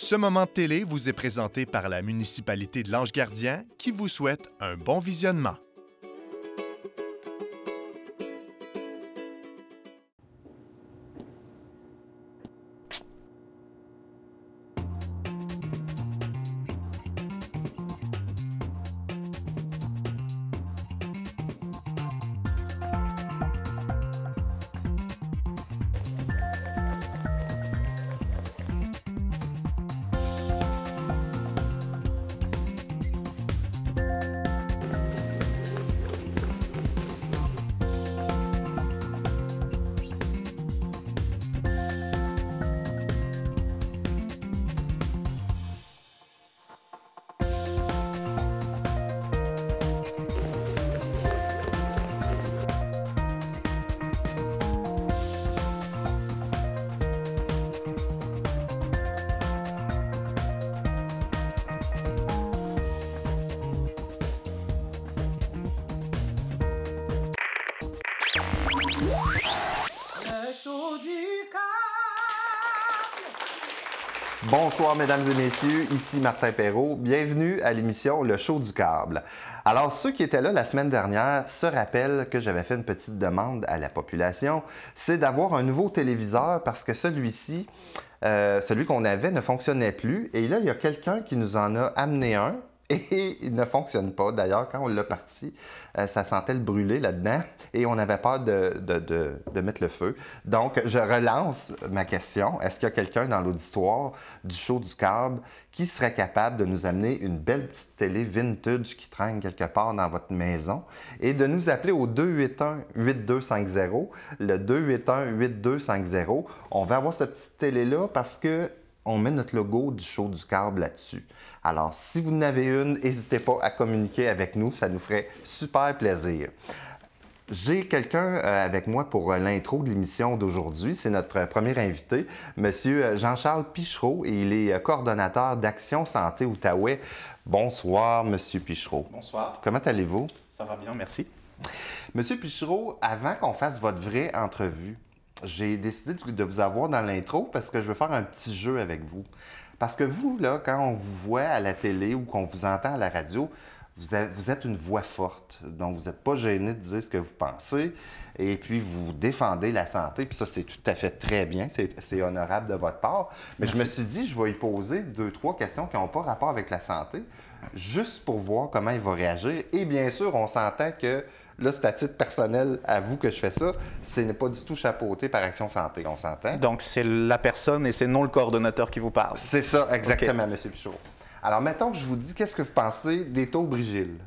Ce moment de télé vous est présenté par la municipalité de l'Ange-Gardien qui vous souhaite un bon visionnement. Le show du câble. Bonsoir, mesdames et messieurs, ici Martin Perrault. Bienvenue à l'émission Le Show du câble. Alors, ceux qui étaient là la semaine dernière se rappellent que j'avais fait une petite demande à la population, c'est d'avoir un nouveau téléviseur parce que celui-ci, celui qu'on avait ne fonctionnait plus. Et là, il y a quelqu'un qui nous en a amené un. Et il ne fonctionne pas. D'ailleurs, quand on l'a parti, ça sentait le brûler là-dedans et on avait peur de mettre le feu. Donc, je relance ma question. Est-ce qu'il y a quelqu'un dans l'auditoire du show du câble qui serait capable de nous amener une belle petite télé vintage qui traîne quelque part dans votre maison et de nous appeler au 281-8250, le 281-8250. On va avoir cette petite télé-là parce que on met notre logo du show du câble là-dessus. Alors, si vous en avez une, n'hésitez pas à communiquer avec nous, ça nous ferait super plaisir. J'ai quelqu'un avec moi pour l'intro de l'émission d'aujourd'hui. C'est notre premier invité, M. Jean-Charles Pichereau, et il est coordonnateur d'Action Santé Outaouais. Bonsoir, M. Pichereau. Bonsoir. Comment allez-vous? Ça va bien, merci. M. Pichereau, avant qu'on fasse votre vraie entrevue, j'ai décidé de vous avoir dans l'intro parce que je veux faire un petit jeu avec vous. Parce que vous, là, quand on vous voit à la télé ou qu'on vous entend à la radio, vous êtes une voix forte. Donc, vous n'êtes pas gêné de dire ce que vous pensez. Et puis, vous défendez la santé. Puis ça, c'est tout à fait très bien. C'est honorable de votre part. Mais Merci. je me suis dit, je vais lui poser 2-3 questions qui n'ont pas rapport avec la santé, juste pour voir comment il va réagir. Et bien sûr, on s'entend que, là, c'est à titre personnel à vous que je fais ça. Ce n'est pas du tout chapeauté par Action Santé. On s'entend? Donc, c'est la personne et c'est non le coordonnateur qui vous parle. C'est ça, exactement, OK. M. Pichereau. Alors, mettons que je vous dis, qu'est-ce que vous pensez des taux Brigil?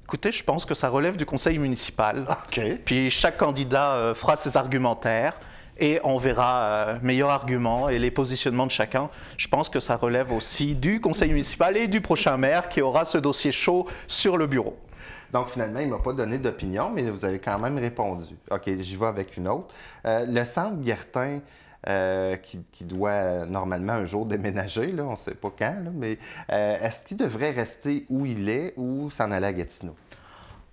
Écoutez, je pense que ça relève du conseil municipal. OK. Puis chaque candidat fera ses argumentaires et on verra meilleur argument et les positionnements de chacun. Je pense que ça relève aussi du conseil municipal et du prochain maire qui aura ce dossier chaud sur le bureau. Donc, finalement, il ne m'a pas donné d'opinion, mais vous avez quand même répondu. OK, j'y vais avec une autre. Le centre Guertin, qui doit normalement un jour déménager, là, on ne sait pas quand, là, mais est-ce qu'il devrait rester où il est ou s'en aller à Gatineau?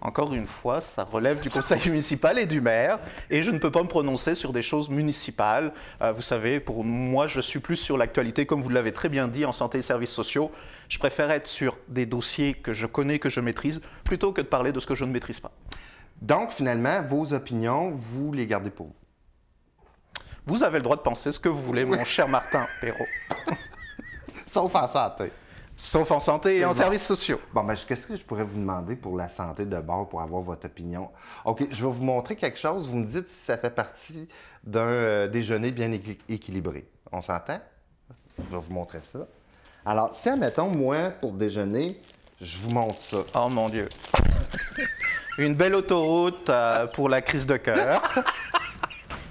Encore une fois, ça relève du conseil municipal et du maire, et je ne peux pas me prononcer sur des choses municipales. Vous savez, pour moi, je suis plus sur l'actualité, comme vous l'avez très bien dit, en santé et services sociaux. Je préfère être sur des dossiers que je connais, que je maîtrise, plutôt que de parler de ce que je ne maîtrise pas. Donc, finalement, vos opinions, vous les gardez pour vous. Vous avez le droit de penser ce que vous voulez, mon cher Martin Perrault. Sauf en santé. Sauf en santé et en bon. services sociaux. Bon, ben, qu'est-ce que je pourrais vous demander pour la santé de bord, pour avoir votre opinion? OK, je vais vous montrer quelque chose. Vous me dites si ça fait partie d'un déjeuner bien équilibré. On s'entend? Je vais vous montrer ça. Alors, si, admettons, moi, pour déjeuner, je vous montre ça. Oh mon Dieu. Une belle autoroute pour la crise de cœur.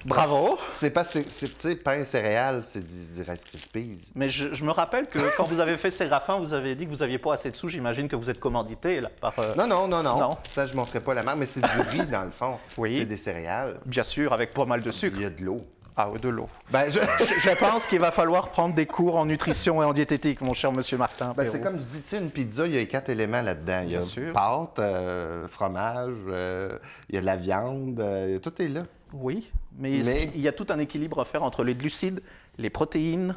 Bravo. C'est pas, tu sais, pain et céréales, c'est du Rice Krispies. Mais je me rappelle que quand vous avez fait Séraphin, vous avez dit que vous n'aviez pas assez de sous. J'imagine que vous êtes commandité là, par... Non. Non. Ça, je ne montrerai pas la marque, mais c'est du riz, dans le fond. Oui. C'est des céréales. Bien sûr, avec pas mal de sucre. Il y a de l'eau. Ah oui, de l'eau. Ben, Je pense qu'il va falloir prendre des cours en nutrition et en diététique, mon cher monsieur Martin Ben, c'est Perrault. comme je dis, tu sais, une pizza, il y a 4 éléments là-dedans. Il y a Bien sûr. pâte, fromage, il y a de la viande, tout est là. Oui, mais il y a tout un équilibre à faire entre les glucides, les protéines,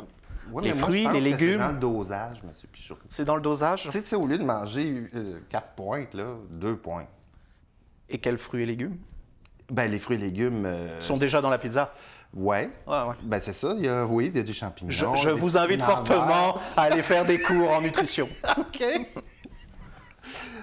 Oui, les mais moi, fruits, je pense les que c'est légumes. dans le dosage, M. Pichot. C'est dans le dosage. Tu sais, au lieu de manger 4 pointes, là, 2 points. Et quels fruits et légumes Ben, les fruits et légumes... sont déjà dans la pizza. Ouais. Ouais, ouais. Ben, c'est ça. Oui, il y a des champignons. Je des vous petits invite lamberts. fortement à aller faire des cours en nutrition. OK.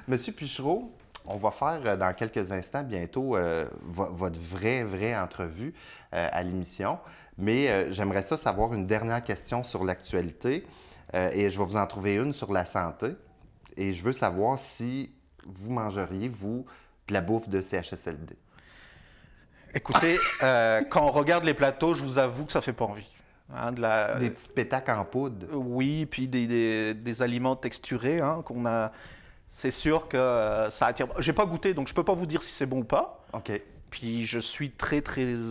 Monsieur Pichereau, on va faire dans quelques instants bientôt votre vraie entrevue à l'émission. Mais j'aimerais ça savoir une dernière question sur l'actualité. Et je vais vous en trouver une sur la santé. Et je veux savoir si vous mangeriez, vous, de la bouffe de CHSLD. Écoutez, quand on regarde les plateaux, je vous avoue que ça fait pas envie. Hein, Des petits pétacs en poudre. Oui, puis des aliments texturés hein, qu'on a. C'est sûr que ça attire. J'ai pas goûté, donc je peux pas vous dire si c'est bon ou pas. OK. Puis je suis très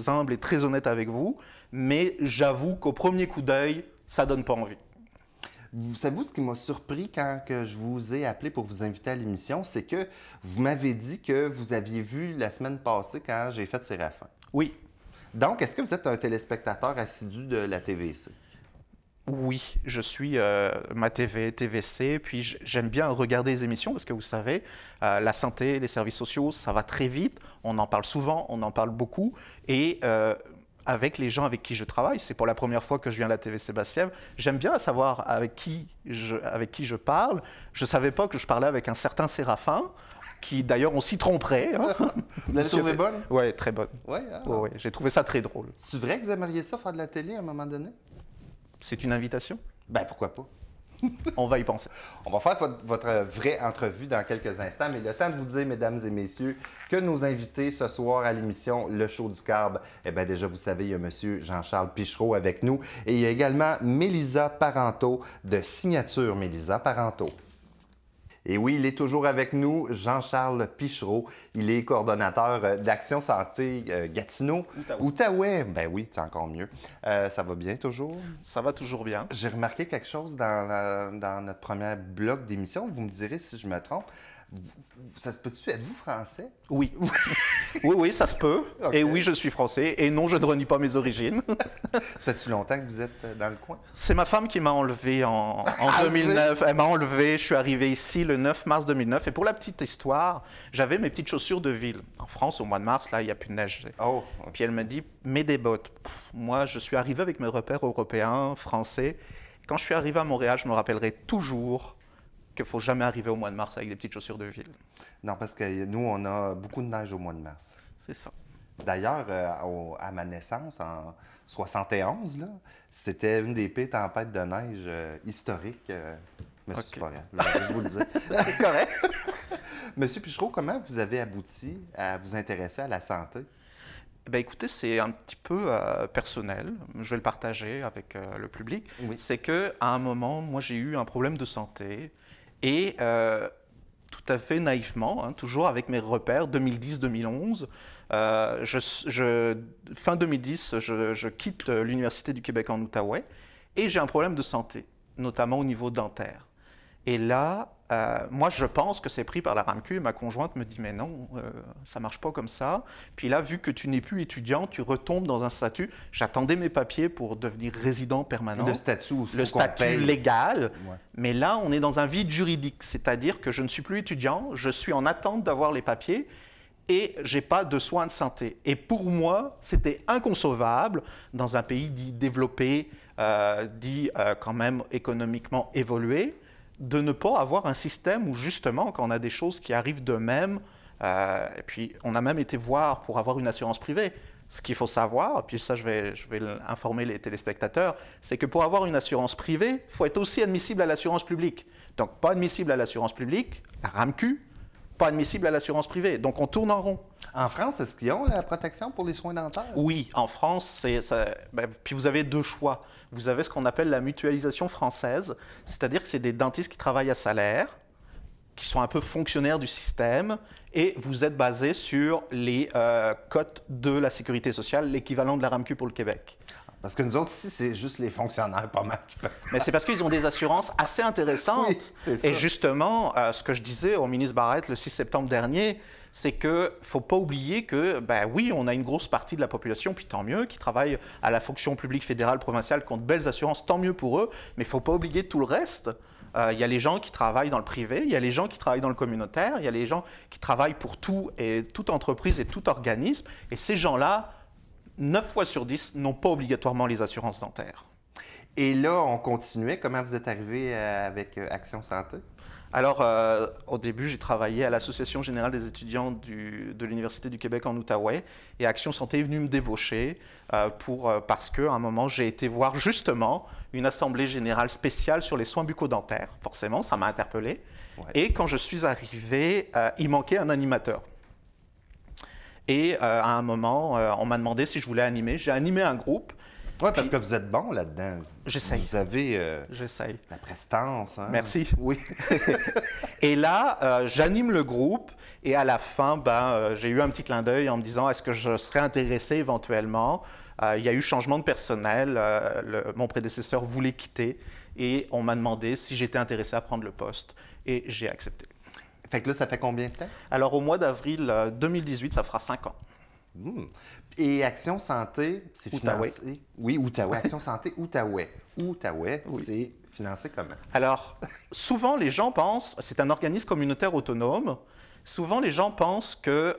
humble et très honnête avec vous, mais j'avoue qu'au premier coup d'œil, ça donne pas envie. Vous savez, ce qui m'a surpris quand que je vous ai appelé pour vous inviter à l'émission, c'est que vous m'avez dit que vous aviez vu la semaine passée quand j'ai fait Séraphin. Oui, Donc, est-ce que vous êtes un téléspectateur assidu de la TVC? oui, je suis ma TV, TVC, puis j'aime bien regarder les émissions parce que vous savez, la santé, les services sociaux, ça va très vite, on en parle souvent, on en parle beaucoup, et avec les gens avec qui je travaille, c'est pour la première fois que je viens à la TVC Basse-Lièvre, j'aime bien savoir avec qui je parle. Je ne savais pas que je parlais avec un certain Séraphin, qui d'ailleurs on s'y tromperait. Hein. Vous l'avez trouvée bonne? Oui, très bonne. Oui. Ouais, j'ai trouvé ça très drôle. C'est vrai que vous aimeriez ça faire de la télé à un moment donné? C'est une invitation? Ben, pourquoi pas? On va y penser. On va faire votre vraie entrevue dans quelques instants, mais le temps de vous dire, mesdames et messieurs, que nos invités ce soir à l'émission Le Show du Carbe, eh bien déjà, vous savez, il y a M. Jean-Charles Pichereau avec nous et il y a également Mélisa Parenteau de Signature Mélisa Parenteau. Et oui, il est toujours avec nous, Jean-Charles Pichereau. Il est coordonnateur d'Action Santé Gatineau. Outaouais. Ben oui, c'est encore mieux. Ça va bien toujours? Ça va toujours bien. J'ai remarqué quelque chose dans notre premier bloc d'émission. Vous me direz si je me trompe. Ça se peut-tu? Êtes-vous français? Oui. oui, ça se peut. Okay. Et oui, je suis français. Et non, je ne renie pas mes origines. Ça fait-tu longtemps que vous êtes dans le coin? C'est ma femme qui m'a enlevé en 2009. Elle m'a enlevé. Je suis arrivé ici le 9 mars 2009. Et pour la petite histoire, j'avais mes petites chaussures de ville. En France, au mois de mars, là, il n'y a plus de neige. Oh. Puis elle m'a dit, mets des bottes. Moi, je suis arrivé avec mes repères européens, français. Quand je suis arrivé à Montréal, je me rappellerai toujours qu'il ne faut jamais arriver au mois de mars avec des petites chaussures de ville. Non, parce que nous, on a beaucoup de neige au mois de mars. C'est ça. D'ailleurs, à ma naissance, en 71, là, c'était une des pires tempêtes de neige historiques. Mais c'est pas grave, je vous le dis. C'est correct. Monsieur Pichereau, comment vous avez abouti à vous intéresser à la santé? Ben écoutez, c'est un petit peu personnel. Je vais le partager avec le public. Oui. C'est qu'à un moment, moi, j'ai eu un problème de santé. Et tout à fait naïvement, hein, toujours avec mes repères, 2010-2011, fin 2010, je quitte l'Université du Québec en Outaouais et j'ai un problème de santé, notamment au niveau dentaire. Et là, moi, je pense que c'est pris par la RAMQ et ma conjointe me dit « mais non, ça ne marche pas comme ça ». Puis là, vu que tu n'es plus étudiant, tu retombes dans un statut. J'attendais mes papiers pour devenir résident permanent. Le statut légal. Ouais. Mais là, on est dans un vide juridique. C'est-à-dire que je ne suis plus étudiant, je suis en attente d'avoir les papiers et je n'ai pas de soins de santé. Et pour moi, c'était inconcevable dans un pays dit développé, quand même économiquement évolué, de ne pas avoir un système où justement, quand on a des choses qui arrivent d'eux-mêmes, et puis on a même été voir pour avoir une assurance privée. Ce qu'il faut savoir, puis ça je vais informer les téléspectateurs, c'est que pour avoir une assurance privée, il faut être aussi admissible à l'assurance publique. Donc pas admissible à l'assurance publique, la RAMQ, pas admissible à l'assurance privée. Donc on tourne en rond. En France, est-ce qu'ils ont la protection pour les soins dentaires? Oui, en France, puis vous avez deux choix. Vous avez ce qu'on appelle la mutualisation française, c'est-à-dire que c'est des dentistes qui travaillent à salaire qui sont un peu fonctionnaires du système, et vous êtes basé sur les cotes de la sécurité sociale, l'équivalent de la RAMQ pour le Québec. Parce que nous autres, ici, c'est juste les fonctionnaires, pas mal. Mais c'est parce qu'ils ont des assurances assez intéressantes. Oui, c'est ça. Et justement, ce que je disais au ministre Barrette le 6 septembre dernier, c'est qu'il ne faut pas oublier que, ben oui, on a une grosse partie de la population, puis tant mieux, qui travaille à la fonction publique fédérale, provinciale, qui ont de belles assurances, tant mieux pour eux, mais il ne faut pas oublier tout le reste. Il y a les gens qui travaillent dans le privé, il y a les gens qui travaillent dans le communautaire, il y a les gens qui travaillent pour tout et toute entreprise et tout organisme, et ces gens-là, 9 fois sur 10 n'ont pas obligatoirement les assurances dentaires. Et là, on continuait. Comment vous êtes arrivé avec Action Santé? Alors, au début, j'ai travaillé à l'Association générale des étudiants de l'Université du Québec en Outaouais, et Action Santé est venue me débaucher parce qu'à un moment, j'ai été voir justement une assemblée générale spéciale sur les soins bucco-dentaires. Forcément, ça m'a interpellé. Ouais. Et quand je suis arrivé, il manquait un animateur. Et à un moment, on m'a demandé si je voulais animer. J'ai animé un groupe. Oui, parce que vous êtes bon là-dedans. J'essaye. Vous avez J'essaye. la prestance. Hein? Merci. Oui. Et là, j'anime le groupe. Et à la fin, j'ai eu un petit clin d'œil en me disant est-ce que je serais intéressé éventuellement. Il y a eu changement de personnel. Mon prédécesseur voulait quitter. Et on m'a demandé si j'étais intéressé à prendre le poste. Et j'ai accepté. Fait que là, ça fait combien de temps? Alors, au mois d'avril 2018, ça fera 5 ans. Et Action Santé, c'est Outaouais. financé... Oui, Outaouais. Action Santé, Outaouais. Outaouais, oui. C'est financé comment? Alors, souvent, les gens pensent... C'est un organisme communautaire autonome. Souvent, les gens pensent que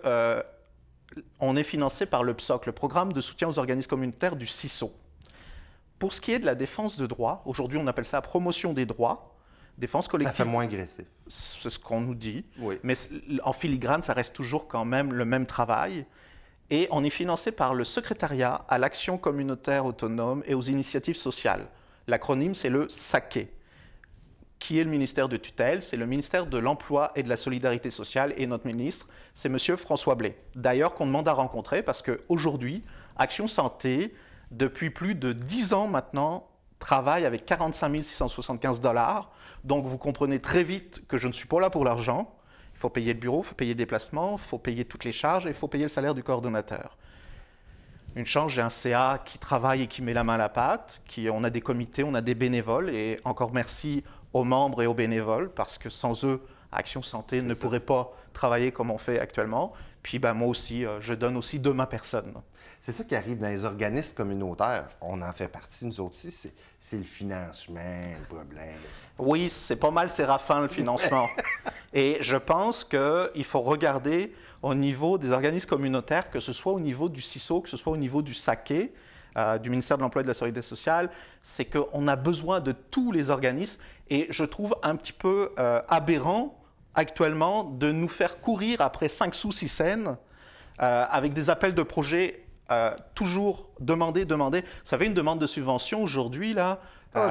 on est financé par le PSOC, le Programme de soutien aux organismes communautaires du CISO. Pour ce qui est de la défense de droits, aujourd'hui, on appelle ça la promotion des droits. Défense collective. Ça fait moins agressif. C'est ce qu'on nous dit. Oui. Mais en filigrane, ça reste toujours quand même le même travail. Et on est financé par le secrétariat à l'action communautaire autonome et aux initiatives sociales. L'acronyme, c'est le SACE. Qui est le ministère de tutelle? C'est le ministère de l'Emploi et de la Solidarité sociale. Et notre ministre, c'est M. François Blais. D'ailleurs, qu'on demande à rencontrer parce qu'aujourd'hui, Action Santé, depuis plus de 10 ans maintenant, travaille avec 45 675 $. Donc, vous comprenez très vite que je ne suis pas là pour l'argent. Il faut payer le bureau, il faut payer le déplacement, il faut payer toutes les charges et il faut payer le salaire du coordonnateur. Une chance, j'ai un CA qui travaille et qui met la main à la pâte. On a des comités, on a des bénévoles. Et encore merci aux membres et aux bénévoles parce que sans eux, Action Santé ne pourrait pas travailler comme on fait actuellement. Puis moi aussi, je donne aussi de ma personne. C'est ça qui arrive dans les organismes communautaires. On en fait partie, nous autres aussi. C'est le financement, le problème. Oui, c'est pas mal séraphin, le financement. Et je pense qu'il faut regarder au niveau des organismes communautaires, que ce soit au niveau du CISO, que ce soit au niveau du SACE, du ministère de l'Emploi et de la Sécurité sociale, c'est qu'on a besoin de tous les organismes. Et je trouve un petit peu aberrant actuellement de nous faire courir après 5 sous 6 cents avec des appels de projets toujours demandés. Vous savez, une demande de subvention aujourd'hui, là...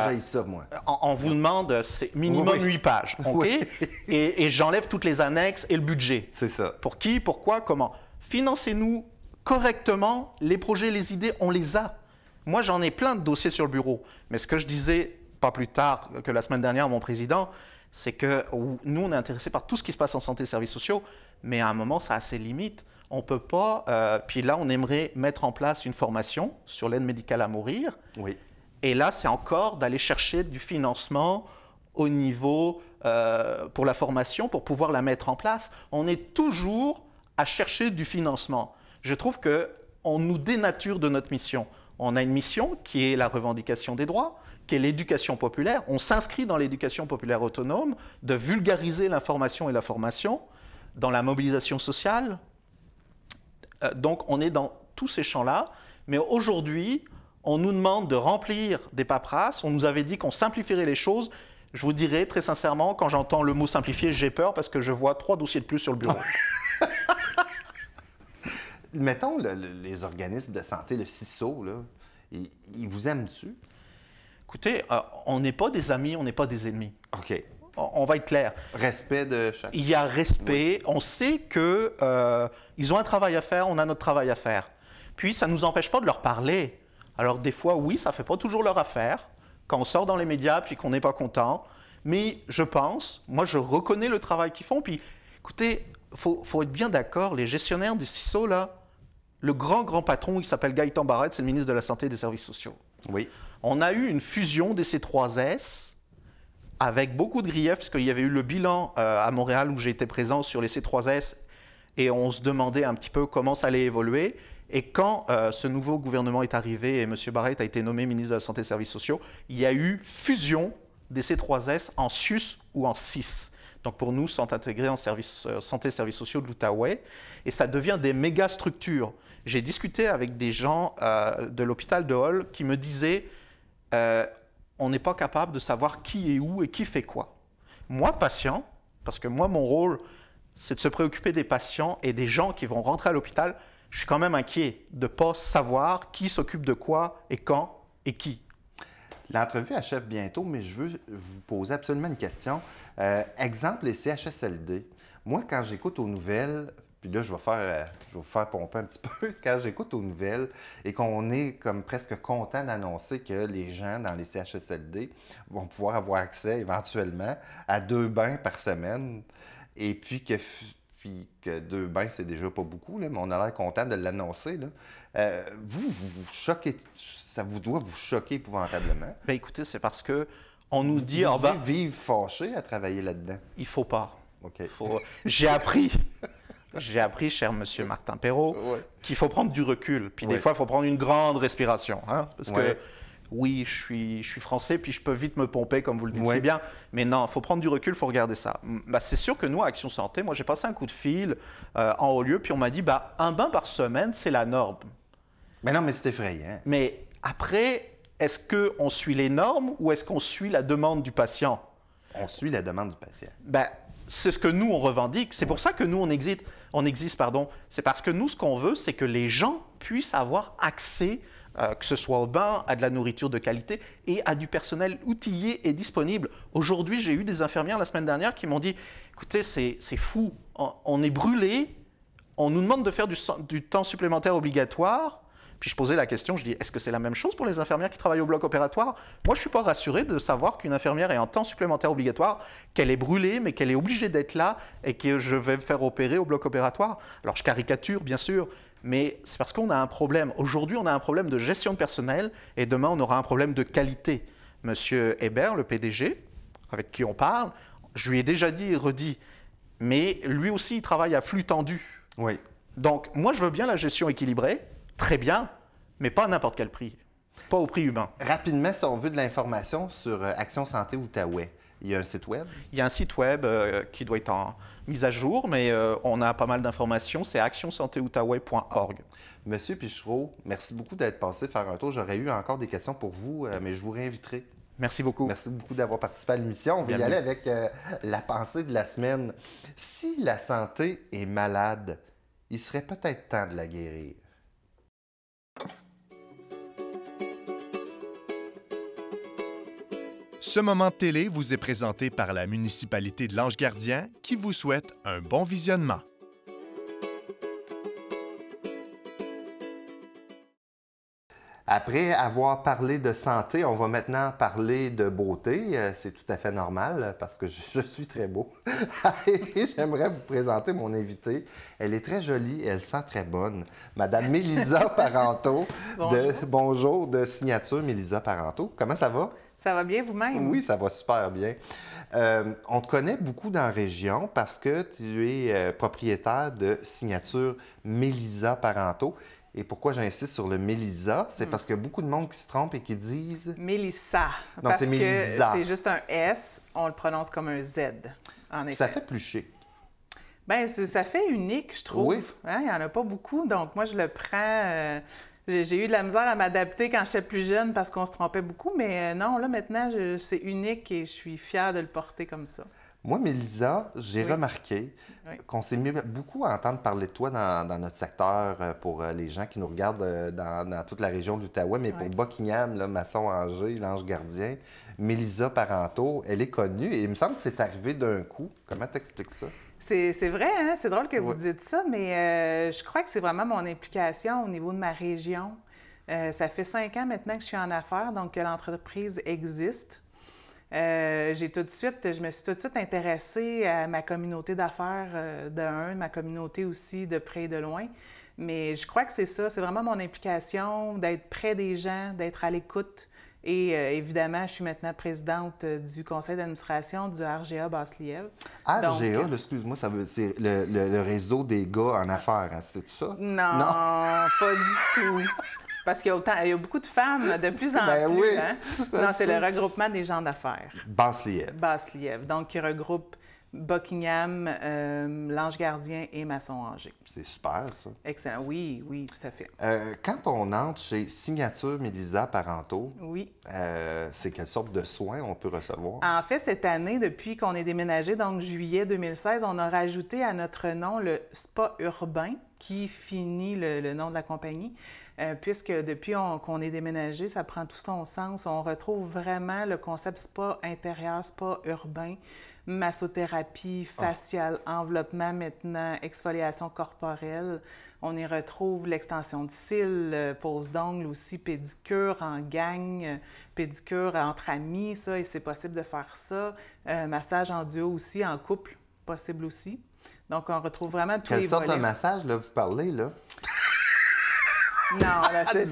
j'ai ça, moi. On vous demande, c'est minimum 8 pages, OK? Oui. Et j'enlève toutes les annexes et le budget. C'est ça. Pour qui, pourquoi, comment? Financez-nous correctement les projets, les idées, on les a. Moi, j'en ai plein de dossiers sur le bureau. Mais ce que je disais pas plus tard que la semaine dernière à mon président, c'est que nous, on est intéressés par tout ce qui se passe en santé et services sociaux, mais à un moment, ça a ses limites. On ne peut pas... puis là, on aimerait mettre en place une formation sur l'aide médicale à mourir. Oui. Et là, c'est encore d'aller chercher du financement au niveau pour la formation, pour pouvoir la mettre en place. On est toujours à chercher du financement. Je trouve qu'on nous dénature de notre mission. On a une mission qui est la revendication des droits, qui est l'éducation populaire. On s'inscrit dans l'éducation populaire autonome, de vulgariser l'information et la formation, dans la mobilisation sociale. Donc, on est dans tous ces champs-là. Mais aujourd'hui, on nous demande de remplir des paperasses. On nous avait dit qu'on simplifierait les choses. Je vous dirais très sincèrement, quand j'entends le mot simplifier, j'ai peur parce que je vois 3 dossiers de plus sur le bureau. Mettons les organismes de santé, le CISO, là, ils vous aiment-tu? Écoutez, on n'est pas des amis, on n'est pas des ennemis. OK. On va être clair. Respect de chacun. Il y a respect. Oui. On sait qu'ils ont un travail à faire, on a notre travail à faire. Puis, ça ne nous empêche pas de leur parler. Alors, des fois, oui, ça ne fait pas toujours leur affaire. Quand on sort dans les médias puis qu'on n'est pas content, Mais je pense, moi je reconnais le travail qu'ils font. Puis écoutez, faut être bien d'accord, les gestionnaires des CISO, là, le grand patron, il s'appelle Gaëtan Barrette, c'est le ministre de la Santé et des Services sociaux. Oui. On a eu une fusion des C3S avec beaucoup de griefs, parce qu'il y avait eu le bilan à Montréal où j'ai été présent sur les C3S et on se demandait un petit peu comment ça allait évoluer. Et quand ce nouveau gouvernement est arrivé et M. Barrette a été nommé ministre de la Santé et des Services sociaux, il y a eu fusion des C3S en SUS ou en CIS. Donc pour nous, Centre intégré en santé et services sociaux de l'Outaouais. Et ça devient des méga structures. J'ai discuté avec des gens de l'hôpital de Hall qui me disaient on n'est pas capable de savoir qui est où et qui fait quoi. Moi, patient, parce que moi, mon rôle, c'est de se préoccuper des patients et des gens qui vont rentrer à l'hôpital, je suis quand même inquiet de ne pas savoir qui s'occupe de quoi et quand et qui. L'entrevue achève bientôt, mais je veux vous poser absolument une question. Exemple, les CHSLD. Moi, quand j'écoute aux nouvelles, puis là, je vais vous faire pomper un petit peu, quand j'écoute aux nouvelles et qu'on est comme presque content d'annoncer que les gens dans les CHSLD vont pouvoir avoir accès éventuellement à 2 bains par semaine, et puis que 2 bains, c'est déjà pas beaucoup, là, mais on a l'air content de l'annoncer. Vous choquez, ça vous doit vous choquer épouvantablement. Bien, écoutez, c'est parce qu'on nous dit... Vous devez vivre fâché à travailler là-dedans. Il ne faut pas. OK. J'ai appris, cher monsieur Martin Perrault, qu'il faut prendre du recul. Puis des fois, il faut prendre une grande respiration. Hein, parce que oui, je suis français, puis je peux vite me pomper, comme vous le dites si bien. Mais non, il faut prendre du recul, il faut regarder ça. Ben, c'est sûr que nous, à Action Santé, moi, j'ai passé un coup de fil en haut lieu, puis on m'a dit, ben, 1 bain par semaine, c'est la norme. Mais non, mais c'est effrayant. Mais après, est-ce qu'on suit les normes ou est-ce qu'on suit la demande du patient? On suit la demande du patient. Ben, c'est ce que nous, on revendique. C'est pour ça que nous, on existe. C'est parce que nous, ce qu'on veut, c'est que les gens puissent avoir accès, que ce soit au bain, à de la nourriture de qualité et à du personnel outillé et disponible. Aujourd'hui, j'ai eu des infirmières la semaine dernière qui m'ont dit « Écoutez, c'est fou, on est brûlés, on nous demande de faire du temps supplémentaire obligatoire. » Puis je posais la question, je dis, est-ce que c'est la même chose pour les infirmières qui travaillent au bloc opératoire? Moi, je ne suis pas rassuré de savoir qu'une infirmière est en temps supplémentaire obligatoire, qu'elle est brûlée, mais qu'elle est obligée d'être là et que je vais me faire opérer au bloc opératoire. Alors, je caricature, bien sûr, mais c'est parce qu'on a un problème. Aujourd'hui, on a un problème de gestion de personnel et demain, on aura un problème de qualité. Monsieur Hébert, le PDG, avec qui on parle, je lui ai déjà dit et redit, mais lui aussi, il travaille à flux tendu. Oui. Donc, moi, je veux bien la gestion équilibrée, très bien, mais pas à n'importe quel prix. Pas au prix humain. Rapidement, si on veut de l'information sur Action Santé Outaouais, il y a un site web? Il y a un site web qui doit être en mise à jour, mais on a pas mal d'informations. C'est actionsantéoutaouais.org. Monsieur Pichereau, merci beaucoup d'être passé faire un tour. J'aurais eu encore des questions pour vous, mais je vous réinviterai. Merci beaucoup. Merci beaucoup d'avoir participé à l'émission. On va y aller avec la pensée de la semaine. Si la santé est malade, il serait peut-être temps de la guérir. Ce moment de télé vous est présenté par la municipalité de Lange-Gardien qui vous souhaite un bon visionnement. Après avoir parlé de santé, on va maintenant parler de beauté. C'est tout à fait normal parce que je suis très beau. Et j'aimerais vous présenter mon invitée. Elle est très jolie et elle sent très bonne. Madame Mélisa Parenteau. Bonjour, de Signature Mélisa Parenteau. Comment ça va? Ça va bien vous-même? Oui, ça va super bien. On te connaît beaucoup dans la région parce que tu es propriétaire de Signature Mélisa Parenteau. Et pourquoi j'insiste sur le Mélisa? C'est parce qu'il y a beaucoup de monde qui se trompe et qui disent... Mélissa. Non, c'est Mélisa. Parce que c'est juste un S, on le prononce comme un Z, en effet. Ça fait plus chic. Bien, ça fait unique, je trouve. Oui. Hein, il n'y en a pas beaucoup, donc moi, je le prends... J'ai eu de la misère à m'adapter quand j'étais plus jeune parce qu'on se trompait beaucoup, mais non, là, maintenant, c'est unique et je suis fière de le porter comme ça. Moi, Mélisa, j'ai remarqué qu'on s'est mis beaucoup à entendre parler de toi dans notre secteur pour les gens qui nous regardent dans toute la région de l'Outaouais, mais pour Buckingham, là, Masson-Angers, Lange-Gardien, Mélisa Parenteau, elle est connue et il me semble que c'est arrivé d'un coup. Comment t'expliques ça? C'est vrai, hein? C'est drôle que vous dites ça, mais je crois que c'est vraiment mon implication au niveau de ma région. Ça fait 5 ans maintenant que je suis en affaires, donc que l'entreprise existe. Je me suis tout de suite intéressée à ma communauté d'affaires ma communauté aussi de près et de loin. Mais je crois que c'est ça, c'est vraiment mon implication, d'être près des gens, d'être à l'écoute. Et évidemment, je suis maintenant présidente du conseil d'administration du RGA Basse-Lièvre. RGA, excuse-moi, c'est le réseau des gars en affaires, hein, c'est ça? Non, pas du tout. Parce qu'il y a beaucoup de femmes, de plus en plus. Oui, hein? Non, c'est le regroupement des gens d'affaires. Basse-Lièvre. Basse-Lièvre. Donc, qui regroupe Buckingham, l'Ange Gardien et Masson-Angers. C'est super, ça. Excellent. Oui, oui, tout à fait. Quand on entre chez Signature Mélisa Parentaux, oui. C'est quelle sorte de soins on peut recevoir? En fait, cette année, depuis qu'on est déménagé, donc juillet 2016, on a rajouté à notre nom le Spa Urbain, qui finit le nom de la compagnie. Puisque depuis qu'on est déménagé, ça prend tout son sens. On retrouve vraiment le concept spa intérieur, spa urbain, massothérapie, faciale, enveloppement maintenant, exfoliation corporelle. On y retrouve l'extension de cils, pose d'ongles aussi, pédicure en gang, pédicure entre amis, ça, et c'est possible de faire ça. Massage en duo aussi, en couple, possible aussi. Donc, on retrouve vraiment tous les volets. Quelle sorte de massage, là, vous parlez, là? Non, là, c'est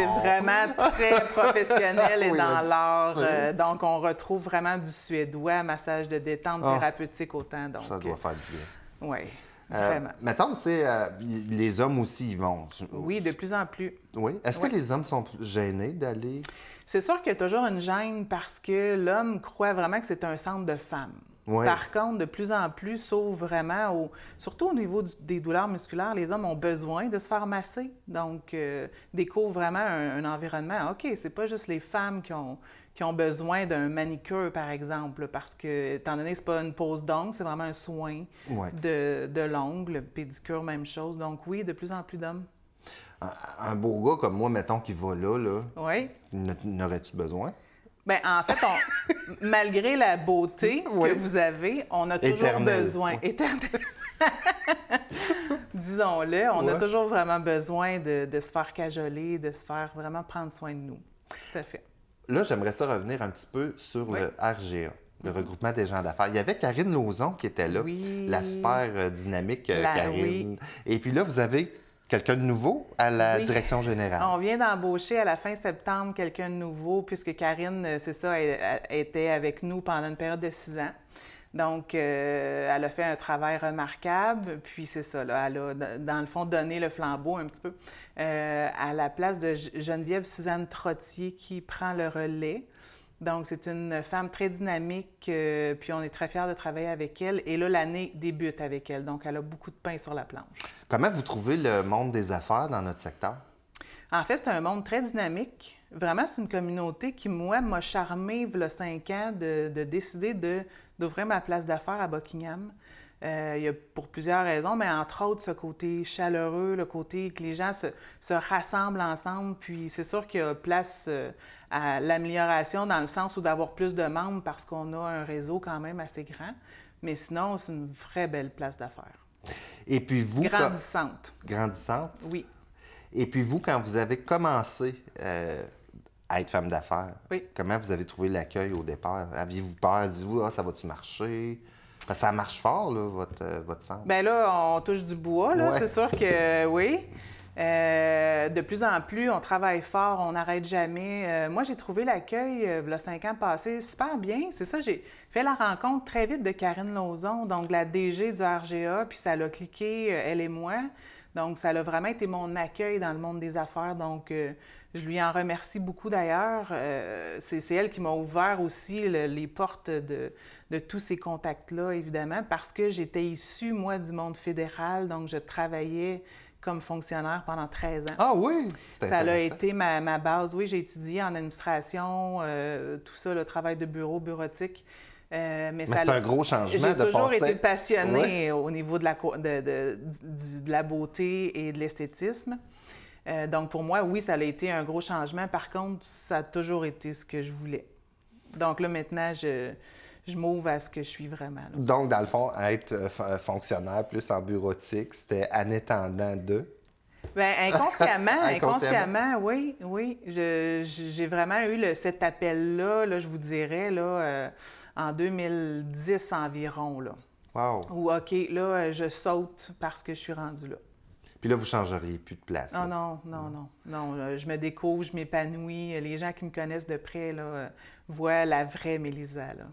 vraiment très professionnel et Oui, dans l'art. c'est... Donc, on retrouve vraiment du suédois, massage de détente, thérapeutique autant. Donc, ça doit faire du bien. Oui, vraiment. Mettons, tu sais, les hommes aussi, ils vont. Oui, de plus en plus. Oui. Est-ce que les hommes sont gênés d'aller? C'est sûr qu'il y a toujours une gêne parce que l'homme croit vraiment que c'est un centre de femmes. Oui. Par contre, de plus en plus, sauf vraiment, surtout au niveau des douleurs musculaires, les hommes ont besoin de se faire masser. Donc, découvrent vraiment un environnement. OK, c'est pas juste les femmes qui ont besoin d'un manicure, par exemple, parce que, étant donné que c'est pas une pose d'ongles, c'est vraiment un soin de l'ongle, pédicure, même chose. Donc, oui, de plus en plus d'hommes. Un beau gars comme moi, mettons, qui va là, oui. n'aurais-tu besoin? Bien, en fait, malgré la beauté que vous avez, on a toujours besoin... Éternel. Disons-le, on a toujours vraiment besoin de se faire cajoler, de se faire vraiment prendre soin de nous. Tout à fait. Là, j'aimerais ça revenir un petit peu sur le RGA, le regroupement des gens d'affaires. Il y avait Karine Lauzon qui était là, la super dynamique Karine. Et puis là, vous avez... quelqu'un de nouveau à la direction générale. On vient d'embaucher à la fin septembre quelqu'un de nouveau, puisque Karine, c'est ça, elle était avec nous pendant une période de 6 ans. Donc, elle a fait un travail remarquable. Puis, c'est ça, là, elle a, dans le fond, donné le flambeau un petit peu à la place de Geneviève Suzanne Trottier qui prend le relais. Donc, c'est une femme très dynamique, puis on est très fiers de travailler avec elle. Et là, l'année débute avec elle. Donc, elle a beaucoup de pain sur la planche. Comment vous trouvez le monde des affaires dans notre secteur? En fait, c'est un monde très dynamique. Vraiment, c'est une communauté qui, moi, m'a charmée, il y a 5 ans, de décider d'ouvrir ma place d'affaires à Buckingham. Il y a pour plusieurs raisons, mais entre autres, ce côté chaleureux, le côté que les gens se rassemblent ensemble. Puis c'est sûr qu'il y a place à l'amélioration dans le sens où d'avoir plus de membres parce qu'on a un réseau quand même assez grand. Mais sinon, c'est une vraie belle place d'affaires. Et puis vous... Grandissante. Grandissante? Oui. Et puis vous, quand vous avez commencé à être femme d'affaires, comment vous avez trouvé l'accueil au départ? Aviez-vous peur? Dites-vous, ça va-tu marcher? Parce que ça marche fort, là, votre centre. Bien là, on touche du bois, là. C'est sûr que oui. De plus en plus, on travaille fort, on n'arrête jamais. Moi, j'ai trouvé l'accueil, il y a 5 ans passés, super bien. C'est ça, j'ai fait la rencontre très vite de Karine Lauzon, donc la DG du RGA, puis ça l'a cliqué, elle et moi. Donc, ça a vraiment été mon accueil dans le monde des affaires. Donc, je lui en remercie beaucoup d'ailleurs. C'est elle qui m'a ouvert aussi les portes de tous ces contacts-là, évidemment, parce que j'étais issue, moi, du monde fédéral. Donc, je travaillais comme fonctionnaire pendant 13 ans. Ah oui? Ça a été ma base. Oui, j'ai étudié en administration, tout ça, le travail de bureautique. Mais c'est un gros changement de passer. J'ai toujours été passionnée au niveau de la beauté et de l'esthétisme. Donc, pour moi, oui, ça a été un gros changement. Par contre, ça a toujours été ce que je voulais. Donc là, maintenant, je m'ouvre à ce que je suis vraiment. Là. Donc, dans le fond, être fonctionnaire plus en bureautique, c'était en étendant de... Bien, inconsciemment, Inconsciemment. oui, oui. J'ai vraiment eu cet appel-là, là, je vous dirais, là, en 2010 environ, là. Wow. Où, OK, là, je saute parce que je suis rendue là. Puis là, vous ne changeriez plus de place. Ah là. non. Je me découvre, je m'épanouis. Les gens qui me connaissent de près là, voient la vraie Mélisa. Là.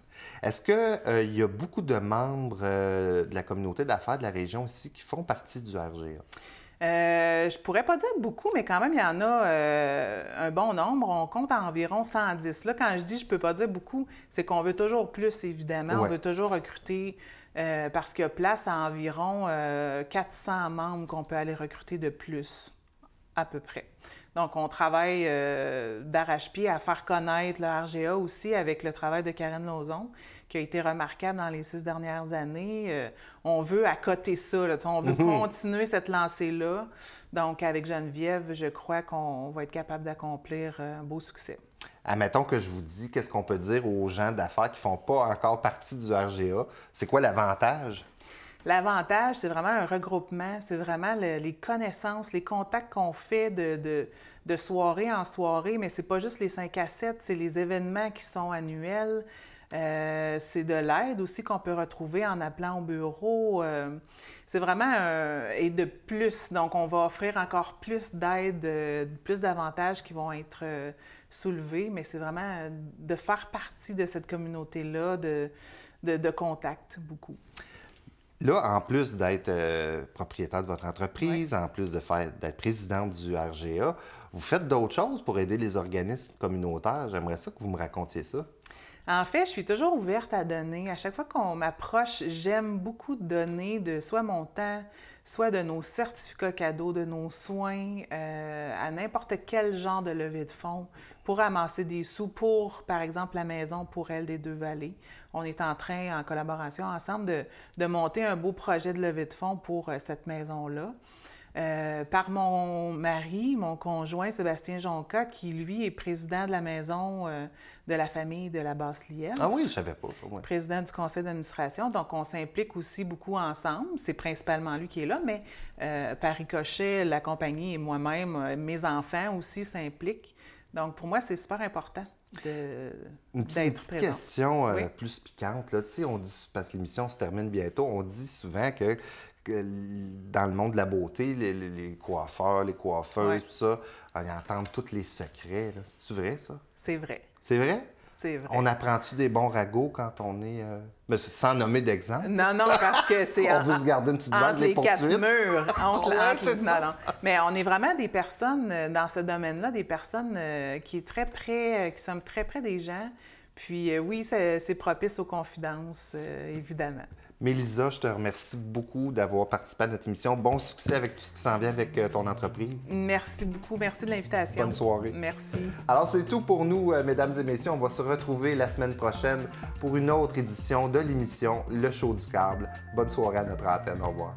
Est-ce qu'il y a beaucoup de membres de la communauté d'affaires de la région ici qui font partie du RGA? Je pourrais pas dire beaucoup, mais quand même, il y en a un bon nombre. On compte environ 110. Là, quand je dis je peux pas dire beaucoup, c'est qu'on veut toujours plus, évidemment. Ouais. On veut toujours recruter parce qu'il y a place à environ 400 membres qu'on peut aller recruter de plus, à peu près. Donc, on travaille d'arrache-pied à faire connaître le RGA aussi avec le travail de Karen Lauzon, qui a été remarquable dans les 6 dernières années. On veut accoter ça, là, on veut continuer cette lancée-là. Donc, avec Geneviève, je crois qu'on va être capable d'accomplir un beau succès. Admettons que je vous dis, qu'est-ce qu'on peut dire aux gens d'affaires qui ne font pas encore partie du RGA? C'est quoi l'avantage? L'avantage, c'est vraiment un regroupement, c'est vraiment les connaissances, les contacts qu'on fait de soirée en soirée, mais c'est pas juste les 5 à 7, c'est les événements qui sont annuels. C'est de l'aide aussi qu'on peut retrouver en appelant au bureau. C'est vraiment et de plus. Donc, on va offrir encore plus d'aide, plus d'avantages qui vont être soulevés, mais c'est vraiment de faire partie de cette communauté-là, de contact, beaucoup. Là, en plus d'être propriétaire de votre entreprise, en plus d'être présidente du RGA, vous faites d'autres choses pour aider les organismes communautaires. J'aimerais ça que vous me racontiez ça. En fait, je suis toujours ouverte à donner. À chaque fois qu'on m'approche, j'aime beaucoup donner de soit mon temps, soit de nos certificats cadeaux, de nos soins, à n'importe quel genre de levée de fonds pour amasser des sous pour, par exemple, la maison pour elle des Deux-Vallées. On est en train, en collaboration ensemble, de monter un beau projet de levée de fonds pour cette maison-là. Par mon mari, mon conjoint Sébastien Jonca, qui lui est président de la maison de la famille de la Basse-Lièvre. Ah oui, je savais pas. Ouais. Président du conseil d'administration. Donc, on s'implique aussi beaucoup ensemble. C'est principalement lui qui est là, mais par ricochet, la compagnie et moi-même, mes enfants aussi s'impliquent. Donc, pour moi, c'est super important Une petite question plus piquante. Là. On dit, parce que l'émission se termine bientôt, on dit souvent que dans le monde de la beauté, les coiffeurs, les coiffeuses, tout ça, ils entendent tous les secrets. C'est-tu vrai, ça? C'est vrai. C'est vrai? C'est vrai. On apprend-tu des bons ragots quand on est... Mais sans nommer d'exemple? Non, parce que c'est... On veut se garder une petite vague les poursuites. 4 murs. Non. Mais on est vraiment des personnes, dans ce domaine-là, des personnes qui sont très près des gens. Puis oui, c'est propice aux confidences, évidemment. Mélisa, je te remercie beaucoup d'avoir participé à notre émission. Bon succès avec tout ce qui s'en vient avec ton entreprise. Merci beaucoup. Merci de l'invitation. Bonne soirée. Merci. Alors, c'est tout pour nous, mesdames et messieurs. On va se retrouver la semaine prochaine pour une autre édition de l'émission Le Show du câble. Bonne soirée à notre antenne. Au revoir.